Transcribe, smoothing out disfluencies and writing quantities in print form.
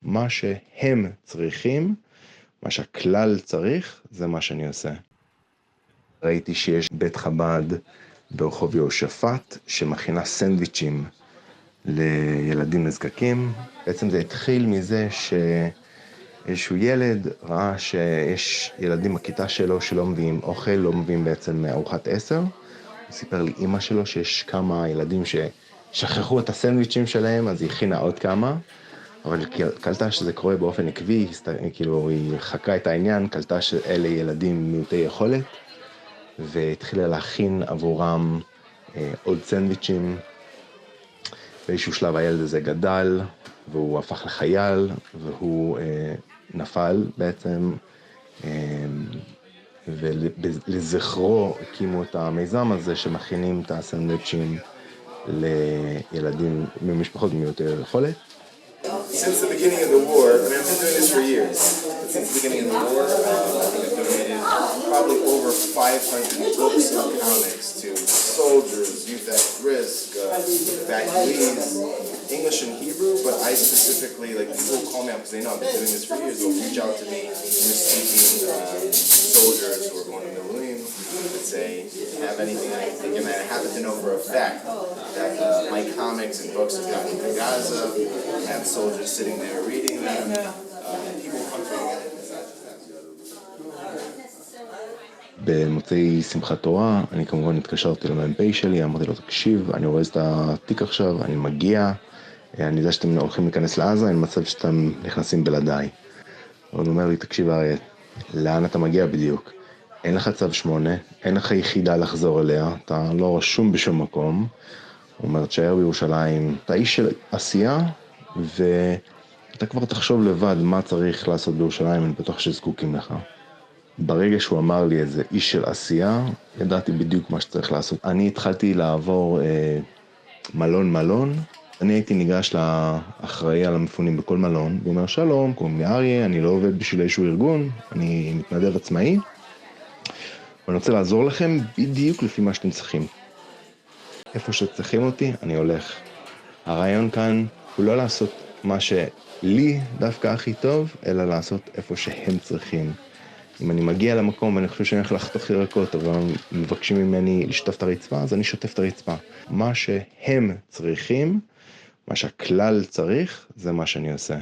מה שהם צריכים, מה שהכלל צריך, זה מה שאני עושה. ראיתי שיש בית חב"ד ברחוב יהושפט שמכינה סנדוויצ'ים לילדים נזקקים. בעצם זה התחיל מזה שאיזשהו ילד ראה שיש ילדים בכיתה שלו שלא מביאים אוכל, לא מביאים בעצם ארוחת 10. הוא סיפר לי אמא שלו שיש כמה ילדים ששכחו את הסנדוויצ'ים שלהם, אז היא הכינה עוד כמה. אבל קלטה שזה קורה באופן עקבי, כאילו היא חקה את העניין, קלטה שאלה ילדים מיעוטי יכולת, והתחילה להכין עבורם עוד סנדוויצ'ים. באיזשהו שלב הילד הזה גדל, והוא הפך לחייל, והוא נפל בעצם, ולזכרו הקימו את המיזם הזה שמכינים את הסנדוויצ'ים לילדים ממשפחות מיעוטי יכולת. Since the beginning of the war, I mean, I've been doing this for years, but since the beginning of the war, I think I've donated probably over 500 books and comics to soldiers, youth at risk, evacuees, English and Hebrew, but I specifically, like, people call me up because they know I've been doing this for years. They'll reach out to me, English-speaking soldiers who are going to Miluim, that say, have anything I can think of, and I happen to know for a fact that my comics and books have gotten to Gaza. I have soldiers sitting there reading them, and people come to me. במוצאי שמחת תורה, אני כמובן התקשרתי למ"פ שלי, אמרתי לו, תקשיב, אני רואה את התיק עכשיו, אני מגיע, אני יודע שאתם הולכים להיכנס לעזה, אני מצב שאתם נכנסים בלעדיי. הוא אומר לי, תקשיב אריה, לאן אתה מגיע בדיוק? אין לך צו 8, אין לך יחידה לחזור אליה, אתה לא רשום בשום מקום. הוא אומר, תשאר בירושלים, אתה איש של עשייה, ואתה כבר תחשוב לבד מה צריך לעשות בירושלים, אני בטוח שזקוקים לך. ברגע שהוא אמר לי איזה איש של עשייה, ידעתי בדיוק מה שצריך לעשות. אני התחלתי לעבור מלון. אני הייתי ניגש לאחראי על המפונים בכל מלון, והוא אומר, שלום, קוראים לי אריה, אני לא עובד בשביל איזשהו ארגון, אני מתנדב עצמאי, ואני רוצה לעזור לכם בדיוק לפי מה שאתם צריכים. איפה שצריכים אותי, אני הולך. הרעיון כאן הוא לא לעשות מה שלי דווקא הכי טוב, אלא לעשות איפה שהם צריכים. אם אני מגיע למקום ואני חושב שאני הולך לחתוך ירקות, אבל מבקשים ממני לשטוף את הרצפה, אז אני שוטף את הרצפה. מה שהם צריכים, מה שהכלל צריך, זה מה שאני עושה.